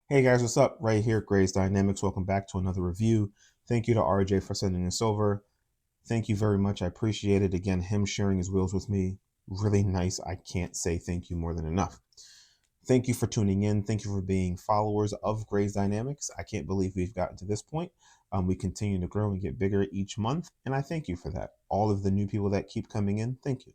Hey guys, what's up? Right here, Grayze Dynamics. Welcome back to another review. Thank you to RJ for sending this over. Thank you very much. I appreciate it. Again, him sharing his wheels with me. Really nice. I can't say thank you more than enough. Thank you for tuning in. Thank you for being followers of Grayze Dynamics. I can't believe we've gotten to this point. We continue to grow and get bigger each month, and I thank you for that. All of the new people that keep coming in, thank you.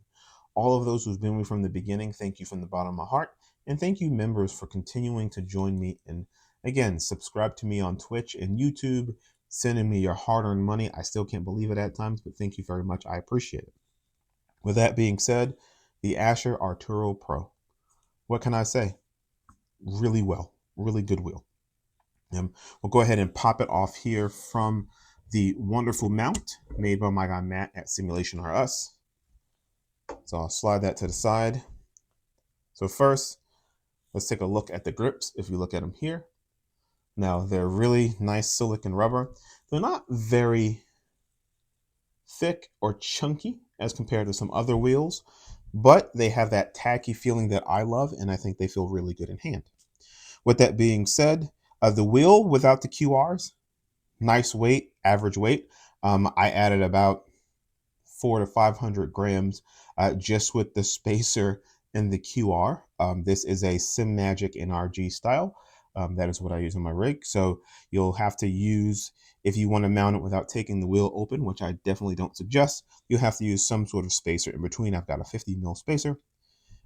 All of those who've been with me from the beginning, thank you from the bottom of my heart. And thank you, members, for continuing to join me. And again, subscribe to me on Twitch and YouTube, sending me your hard earned money. I still can't believe it at times, but thank you very much. I appreciate it. With that being said, the Asher Arturo Pro. What can I say? Really well, really good wheel. We'll go ahead and pop it off here from the wonderful mount made by my guy Matt at Simulation R Us. So I'll slide that to the side. So first, let's take a look at the grips. If you look at them here, now they're really nice silicone rubber. They're not very thick or chunky as compared to some other wheels, but they have that tacky feeling that I love, and I think they feel really good in hand. With that being said, the wheel without the QRs, nice weight, average weight. I added about 400 to 500 grams just with the spacer and the QR. This is a SimMagic NRG style. That is what I use on my rig. So you'll have to use, if you want to mount it without taking the wheel open, which I definitely don't suggest, you'll have to use some sort of spacer in between. I've got a 50 mil spacer.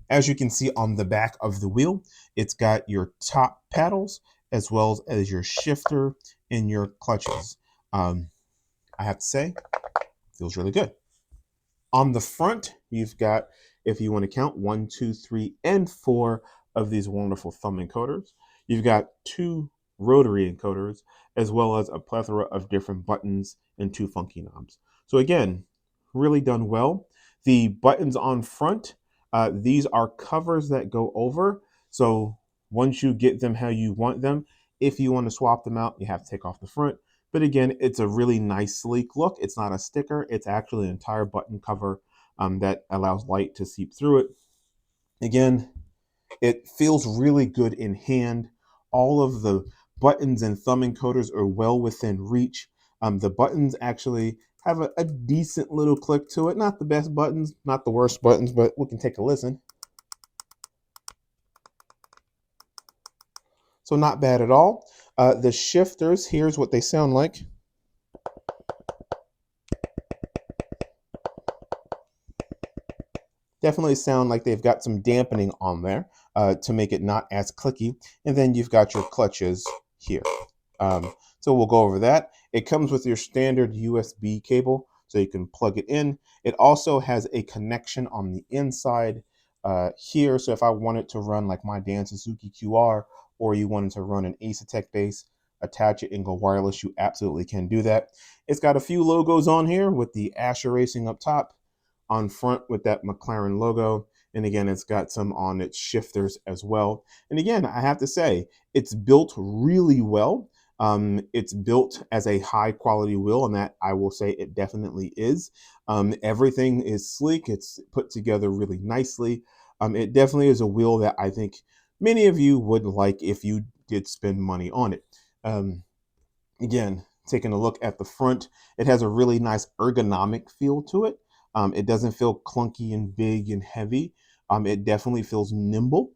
As you can see on the back of the wheel, it's got your top paddles as well as your shifter and your clutches. I have to say, feels really good. On the front, you've got, if you want to count, 1, 2, 3, and 4 of these wonderful thumb encoders. You've got 2 rotary encoders, as well as a plethora of different buttons and 2 funky knobs. So again, really done well. The buttons on front, these are covers that go over. So once you get them how you want them, if you want to swap them out, you have to take off the front. But again, it's a really nice, sleek look. It's not a sticker. It's actually an entire button cover that allows light to seep through it. Again, it feels really good in hand. All of the buttons and thumb encoders are well within reach. The buttons actually have a decent little click to it. Not the best buttons, not the worst buttons, but we can take a listen. So not bad at all. The shifters, here's what they sound like. Definitely sound like they've got some dampening on there to make it not as clicky. And then you've got your clutches here. So we'll go over that. It comes with your standard USB cable, so you can plug it in. It also has a connection on the inside here. So if I wanted to run like my Dan Suzuki QR, or you wanted to run an Ace-Tech base, attach it and go wireless, you absolutely can do that. It's got a few logos on here with the Asher Racing up top, on front with that McLaren logo. And again, it's got some on its shifters as well. And again, I have to say, it's built really well. It's built as a high quality wheel, and that I will say it definitely is. Everything is sleek. It's put together really nicely. It definitely is a wheel that I think many of you would like if you did spend money on it. Again, taking a look at the front, it has a really nice ergonomic feel to it. It doesn't feel clunky and big and heavy. It definitely feels nimble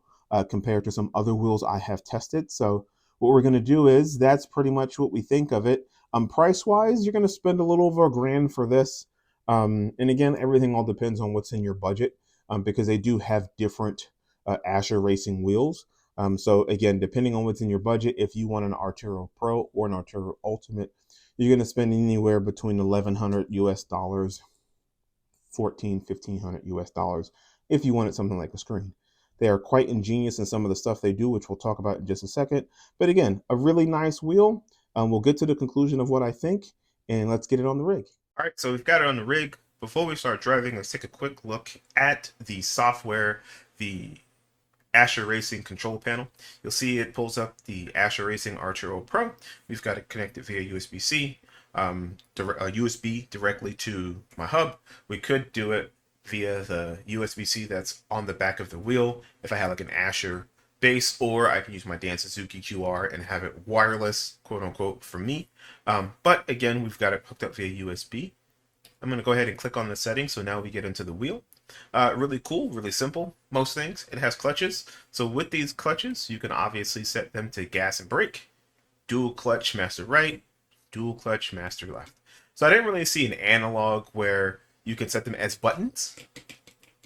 compared to some other wheels I have tested. So what we're going to do is, that's pretty much what we think of it. Price-wise, you're going to spend a little over $1,000 for this. And again, everything all depends on what's in your budget because they do have different Asher Racing wheels. So again, depending on what's in your budget, if you want an Arturo Pro or an Arturo Ultimate, you're going to spend anywhere between 1,100 US dollars, 1,500 US dollars if you wanted something like a screen. They are quite ingenious in some of the stuff they do, which we'll talk about in just a second. But again, a really nice wheel. We'll get to the conclusion of what I think, and let's get it on the rig. All right, so we've got it on the rig. Before we start driving, let's take a quick look at the software, the Asher Racing control panel. You'll see it pulls up the Asher Racing Arturo Pro. We've got it connected via USB-C, USB directly to my hub. We could do it via the USB-C that's on the back of the wheel if I had like an Asher base, or I can use my Dan Suzuki QR and have it wireless, quote unquote, for me. But again, we've got it hooked up via USB. I'm going to go ahead and click on the settings. So now we get into the wheel. Really cool, really simple. Most things. It has clutches. So with these clutches, you can obviously set them to gas and brake, dual clutch master right, dual clutch master left. So I didn't really see an analog where you can set them as buttons.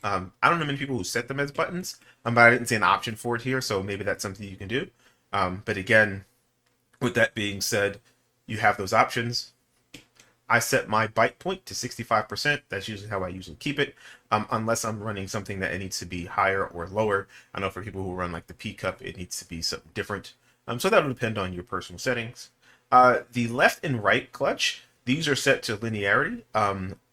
I don't know many people who set them as buttons, but I didn't see an option for it here. So maybe that's something you can do. But again, with that being said, you have those options. I set my bite point to 65%. That's usually how I usually keep it, unless I'm running something that it needs to be higher or lower. I know for people who run like the P cup, it needs to be something different. So that'll depend on your personal settings. The left and right clutch, these are set to linearity.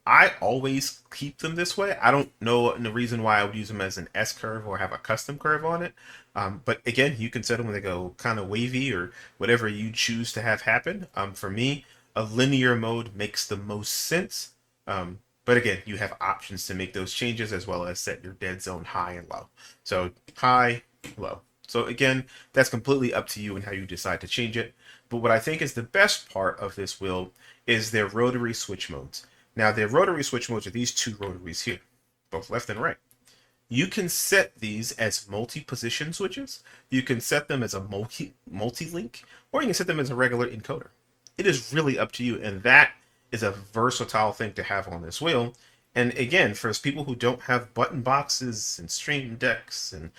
I always keep them this way. I don't know the reason why I would use them as an S curve or have a custom curve on it. But again, you can set them when they go kind of wavy or whatever you choose to have happen. For me, a linear mode makes the most sense. But again, you have options to make those changes as well as set your dead zone high and low. So high, low. So again, that's completely up to you and how you decide to change it. But what I think is the best part of this wheel is their rotary switch modes. Now, their rotary switch modes are these two rotaries here, both left and right. You can set these as multi-position switches. You can set them as a multi-link, or you can set them as a regular encoder. It is really up to you, and that is a versatile thing to have on this wheel. And again, for people who don't have button boxes and stream decks and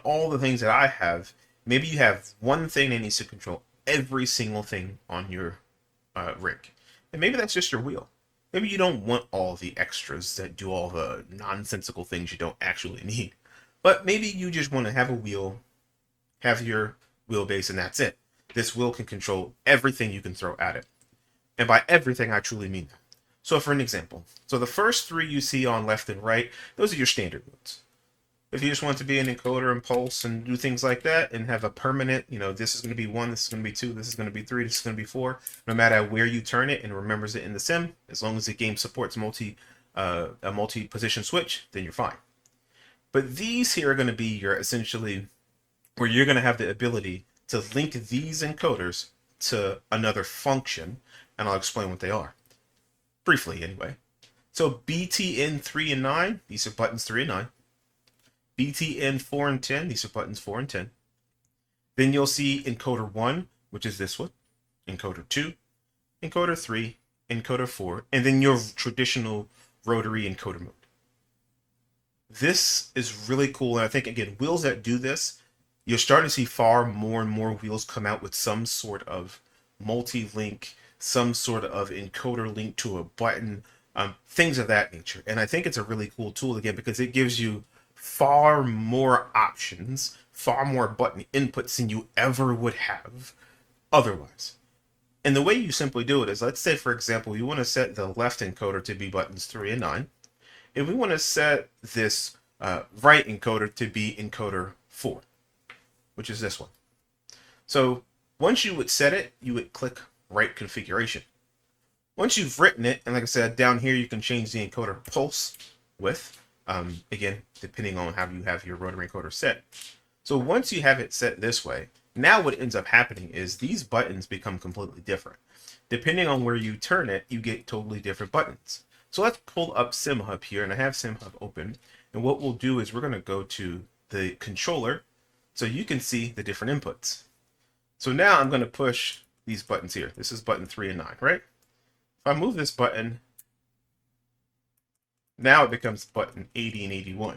all the things that I have, maybe you have one thing that needs to control every single thing on your rig, and maybe that's just your wheel. Maybe you don't want all the extras that do all the nonsensical things you don't actually need. But maybe you just want to have a wheel, have your wheelbase, and that's it. This wheel can control everything you can throw at it. And by everything, I truly mean that. So for an example, so the first three you see on left and right, those are your standard modes. If you just want to be an encoder and pulse and do things like that and have a permanent, this is going to be 1, this is going to be 2, this is going to be 3, this is going to be 4, no matter where you turn it and remembers it in the sim, as long as the game supports a multi-position switch, then you're fine. But these here are going to be your essentially where you're going to have the ability to link these encoders to another function, and I'll explain what they are. Briefly, anyway. So BTN 3 and 9, these are buttons 3 and 9. BTN 4 and 10, these are buttons 4 and 10. Then you'll see encoder 1, which is this one, encoder 2, encoder 3, encoder 4, and then your traditional rotary encoder mode. This is really cool, and I think, again, wheels that do this, you're starting to see far more and more wheels come out with some sort of multi-link, some sort of encoder link to a button, things of that nature. And I think it's a really cool tool, again, because it gives you far more options, far more button inputs than you ever would have otherwise. And the way you simply do it is, let's say, for example, you want to set the left encoder to be buttons 3 and 9, and we want to set this right encoder to be encoder 4, which is this one. So once you would set it, you would click Write Configuration. Once you've written it, and like I said, down here you can change the encoder pulse width, again, depending on how you have your rotary encoder set. So once you have it set this way, now what ends up happening is these buttons become completely different. Depending on where you turn it, you get totally different buttons. So let's pull up SimHub here, and I have SimHub open. And what we'll do is we're going to go to the controller so you can see the different inputs. So now I'm going to push these buttons here. This is button 3 and 9, right? If I move this button, now it becomes button 80 and 81.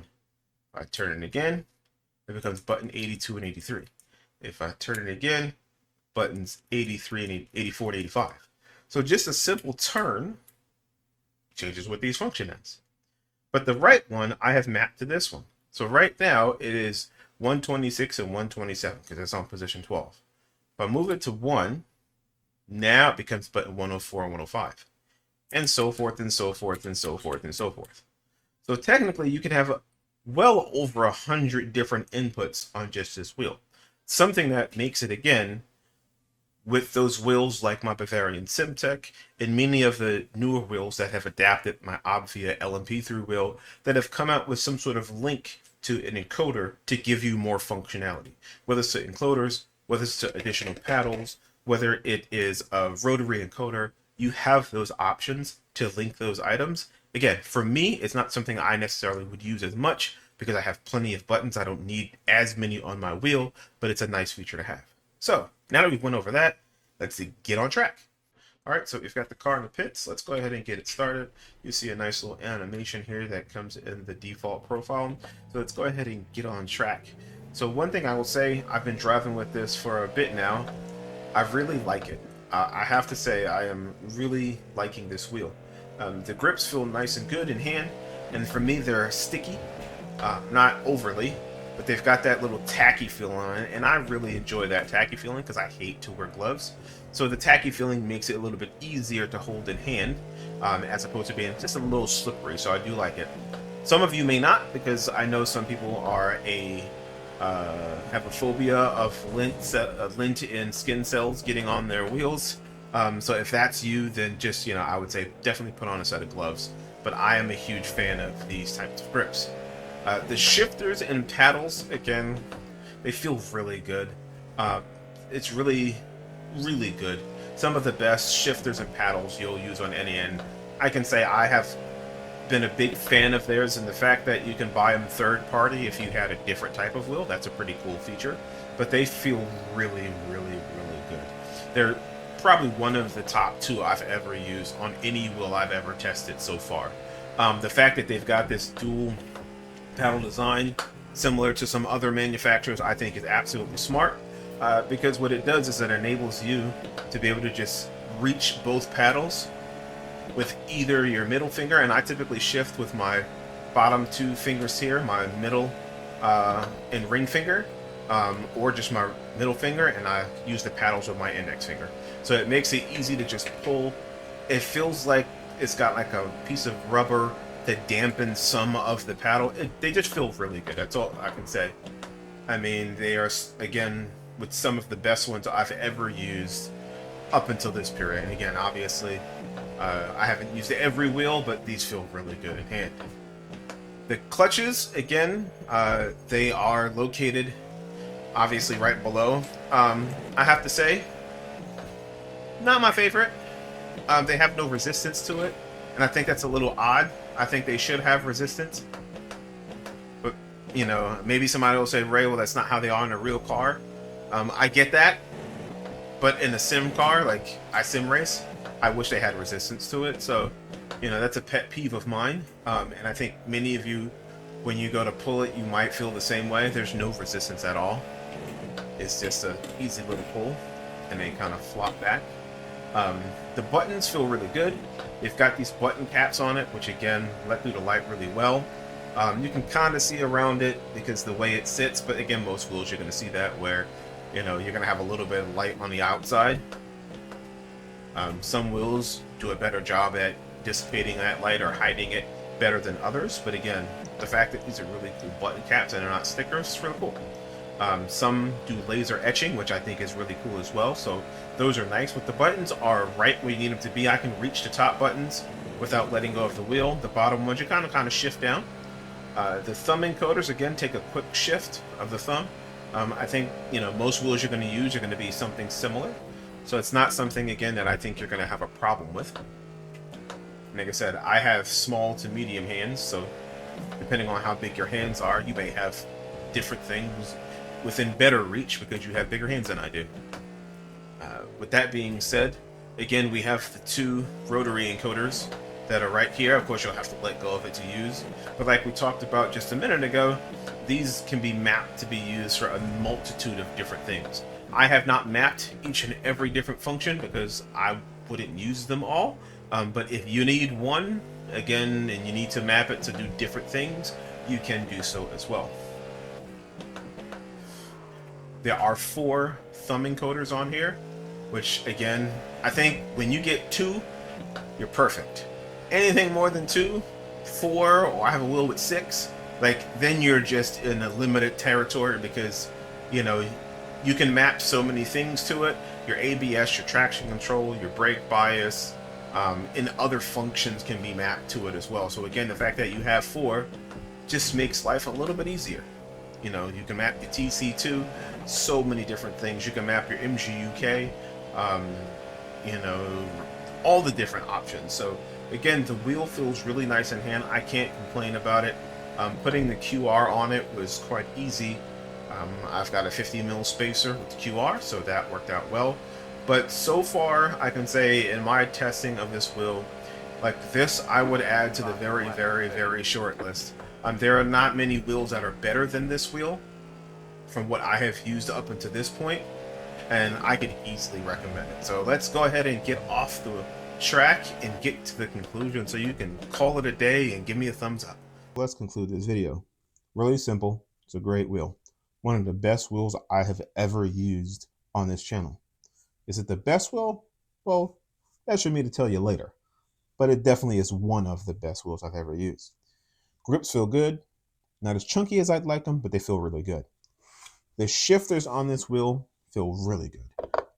If I turn it again, it becomes button 82 and 83. If I turn it again, buttons 83 and 84 and 85. So just a simple turn changes what these function as. But the right one, I have mapped to this one. So right now, it is 126 and 127, because that's on position 12. If I move it to 1, now it becomes button 104 and 105. And so forth and so forth and so forth and so forth. So technically, you could have well over 100 different inputs on just this wheel. Something that makes it, again, with those wheels like my Bavarian SimTech and many of the newer wheels that have adapted my Obvia LMP3 wheel that have come out with some sort of link to an encoder to give you more functionality, whether it's to encoders, whether it's to additional paddles, whether it is a rotary encoder. You have those options to link those items. Again, for me, it's not something I necessarily would use as much because I have plenty of buttons. I don't need as many on my wheel, but it's a nice feature to have. So now that we've went over that, let's get on track. All right, so we've got the car in the pits. Let's go ahead and get it started. You see a nice little animation here that comes in the default profile. So let's go ahead and get on track. So one thing I will say, I've been driving with this for a bit now. I really like it. I have to say I am really liking this wheel. The grips feel nice and good in hand, and for me they're sticky, not overly, but they've got that little tacky feel on it, and I really enjoy that tacky feeling because I hate to wear gloves. So the tacky feeling makes it a little bit easier to hold in hand, as opposed to being just a little slippery, so I do like it. Some of you may not, because I know some people are have a phobia of lint and skin cells getting on their wheels. So if that's you, then just, I would say definitely put on a set of gloves. But I am a huge fan of these types of grips. The shifters and paddles, again, they feel really good. It's really good. Some of the best shifters and paddles you'll use on any end. I can say I have been a big fan of theirs, and the fact that you can buy them third party if you had a different type of wheel, that's a pretty cool feature. But they feel really good. They're probably one of the top two I've ever used on any wheel I've ever tested so far. The fact that they've got this dual paddle design similar to some other manufacturers, I think is absolutely smart, because what it does is it enables you to be able to just reach both paddles with either your middle finger, and I typically shift with my bottom two fingers here, my middle and ring finger, or just my middle finger, and I use the paddles with my index finger. So it makes it easy to just pull. It feels like it's got like a piece of rubber that dampens some of the paddle. They just feel really good. That's all I can say. I mean, they are, again, with some of the best ones I've ever used up until this period. And again, obviously, I haven't used every wheel, but these feel really good in hand. The clutches, again, they are located obviously right below. I have to say, not my favorite. They have no resistance to it, and I think that's a little odd. I think they should have resistance. But, maybe somebody will say, Ray, well, that's not how they are in a real car. I get that. But in a sim car, like I sim race, I wish they had resistance to it. So, that's a pet peeve of mine. And I think many of you, when you go to pull it, you might feel the same way. There's no resistance at all. It's just an easy little pull, and they kind of flop back. The buttons feel really good. They've got these button caps on it, which again, let through the light really well. You can kind of see around it because the way it sits, but again, most wheels you're going to see that where, you're going to have a little bit of light on the outside. Some wheels do a better job at dissipating that light or hiding it better than others, but again, the fact that these are really cool button caps and they're not stickers is really cool. Some do laser etching, which I think is really cool as well, so those are nice. But the buttons are right where you need them to be. I can reach the top buttons without letting go of the wheel. The bottom ones you kind of shift down. The thumb encoders, again, take a quick shift of the thumb. I think, most wheels you're going to use are going to be something similar. So it's not something, again, that I think you're going to have a problem with. Like I said, I have small to medium hands, so depending on how big your hands are, you may have different things within better reach because you have bigger hands than I do. With that being said, again, we have the two rotary encoders that are right here. Of course, you'll have to let go of it to use. But like we talked about just a minute ago, these can be mapped to be used for a multitude of different things. I have not mapped each and every different function because I wouldn't use them all. But if you need one, again, and you need to map it to do different things, you can do so as well. There are 4 thumb encoders on here, which again, I think when you get 2, you're perfect. Anything more than 2, 4, or I have a wheel with 6, then you're just in a limited territory because, you can map so many things to it. Your ABS, your traction control, your brake bias, and other functions can be mapped to it as well. So again, the fact that you have 4 just makes life a little bit easier. You know, you can map your TC2, so many different things. You can map your MGUK, um, you know, all the different options. So again, the wheel feels really nice in hand. I can't complain about it. Putting the QR on it was quite easy. I've got a 50 mil spacer with QR, so that worked out well. But so far, I can say in my testing of this wheel, like this, I would add to the very, very, very short list. There are not many wheels that are better than this wheel from what I have used up until this point, and I could easily recommend it. So let's go ahead and get off the track and get to the conclusion so you can call it a day and give me a thumbs up. Let's conclude this video. Really simple. It's a great wheel. One of the best wheels I have ever used on this channel. Is it the best wheel? Well, that's for me to tell you later. But it definitely is one of the best wheels I've ever used. Grips feel good. Not as chunky as I'd like them, but they feel really good. The shifters on this wheel feel really good.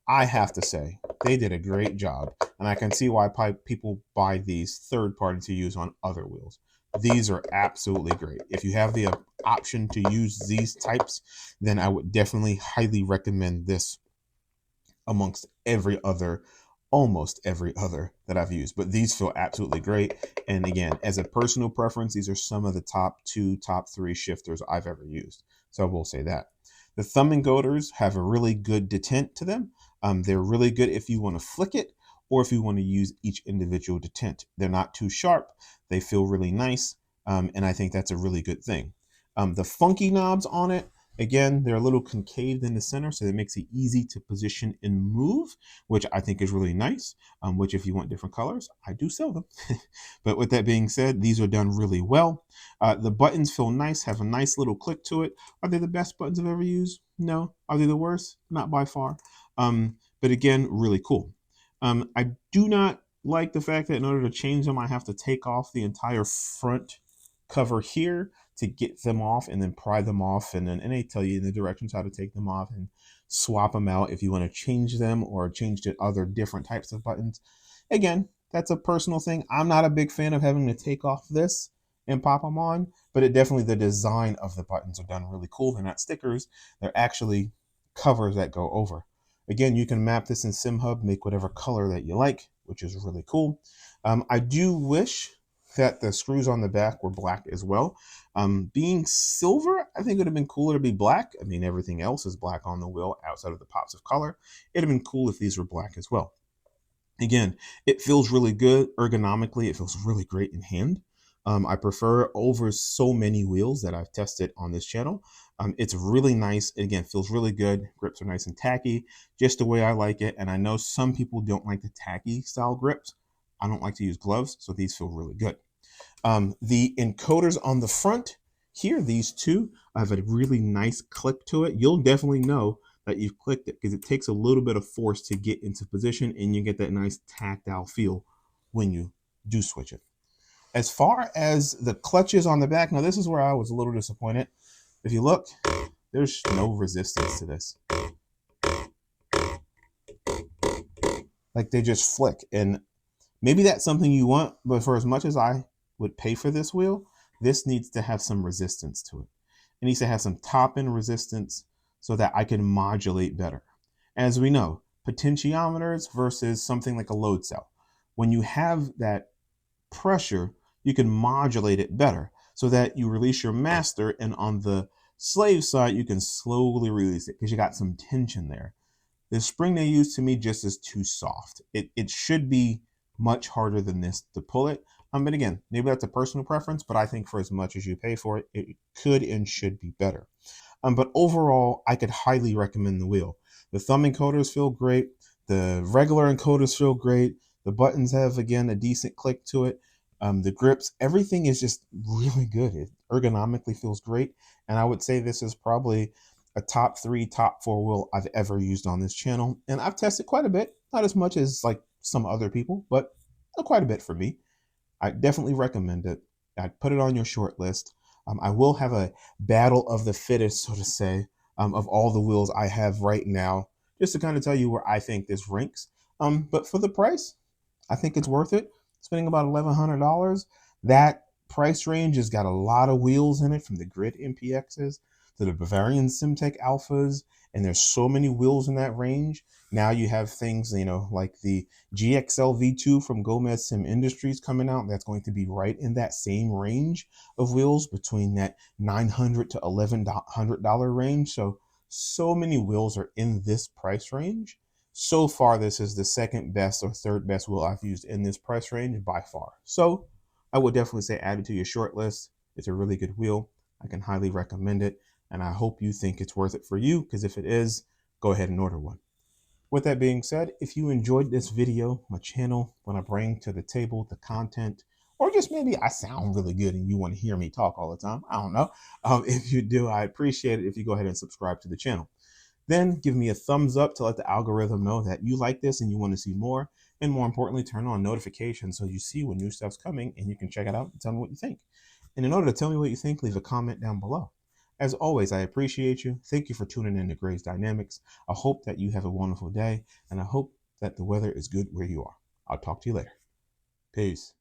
I have to say, they did a great job, and I can see why people buy these third party to use on other wheels. These are absolutely great. If you have the option to use these types, then I would definitely highly recommend this amongst almost every other that I've used. But these feel absolutely great. And again, as a personal preference, these are some of the top 2, top 3 shifters I've ever used. So I will say that. The thumb engoders have a really good detent to them. They're really good if you want to flick it or if you want to use each individual detent. They're not too sharp. They feel really nice. And I think that's a really good thing. The funky knobs on it, again, they're a little concaved in the center, so it makes it easy to position and move, which I think is really nice, which if you want different colors, I do sell them. But with that being said, these are done really well. The buttons feel nice, have a nice little click to it. Are they the best buttons I've ever used? No. Are they the worst? Not by far. But again, really cool. I do not like the fact that in order to change them, I have to take off the entire front cover here to get them off and then pry them off, and they tell you in the directions how to take them off and swap them out if you want to change them or change to other different types of buttons. Again, that's a personal thing. I'm not a big fan of having to take off this and pop them on, but it definitely, the design of the buttons are done really cool. They're not stickers, they're actually covers that go over. Again, you can map this in SimHub, make whatever color that you like, which is really cool. I do wish that the screws on the back were black as well. Being silver, I think it would have been cooler to be black. I mean, everything else is black on the wheel outside of the pops of color. It'd have been cool if these were black as well. Again, it feels really good ergonomically. It feels really great in hand. I prefer over so many wheels that I've tested on this channel. It's really nice. Again, feels really good. Grips are nice and tacky, just the way I like it. And I know some people don't like the tacky style grips. I don't like to use gloves, so these feel really good. The encoders on the front here, these two, have a really nice click to it. You'll definitely know that you've clicked it because it takes a little bit of force to get into position, and you get that nice tactile feel when you do switch it. As far as the clutches on the back, now this is where I was a little disappointed. If you look, there's no resistance to this. Like, they just flick, and maybe that's something you want, but for as much as I would pay for this wheel, this needs to have some resistance to it. It needs to have some top-end resistance so that I can modulate better. As we know, potentiometers versus something like a load cell. When you have that pressure, you can modulate it better so that you release your master, and on the slave side, you can slowly release it because you got some tension there. The spring they use to me just is too soft. It should be much harder than this to pull it. But again, maybe that's a personal preference, but I think for as much as you pay for it, it could and should be better. But overall, I could highly recommend the wheel. The thumb encoders feel great. The regular encoders feel great. The buttons have, again, a decent click to it. The grips, everything is just really good. It ergonomically feels great. And I would say this is probably a top 3, top 4 wheel I've ever used on this channel. And I've tested quite a bit. Not as much as like some other people, but quite a bit for me. I definitely recommend it. I'd put it on your short list. I will have a battle of the fittest, so to say, of all the wheels I have right now, just to kind of tell you where I think this ranks. But for the price, I think it's worth it. Spending about $1,100, that price range has got a lot of wheels in it, from the Grid MPXs to the Bavarian Simtech Alphas, and there's so many wheels in that range. Now you have things, like the GXL V2 from Gomez Sim Industries coming out. That's going to be right in that same range of wheels, between that $900 to $1,100 range. So many wheels are in this price range. So far, this is the second best or third best wheel I've used in this price range by far. So I would definitely say add it to your short list. It's a really good wheel. I can highly recommend it, and I hope you think it's worth it for you, because if it is, go ahead and order one. With that being said, if you enjoyed this video, my channel, what I bring to the table, the content, or just maybe I sound really good and you want to hear me talk all the time, I don't know. If you do, I appreciate it if you go ahead and subscribe to the channel. Then give me a thumbs up to let the algorithm know that you like this and you want to see more. And more importantly, turn on notifications so you see when new stuff's coming and you can check it out and tell me what you think. And in order to tell me what you think, leave a comment down below. As always, I appreciate you. Thank you for tuning in to Grayze Dynamics. I hope that you have a wonderful day, and I hope that the weather is good where you are. I'll talk to you later. Peace.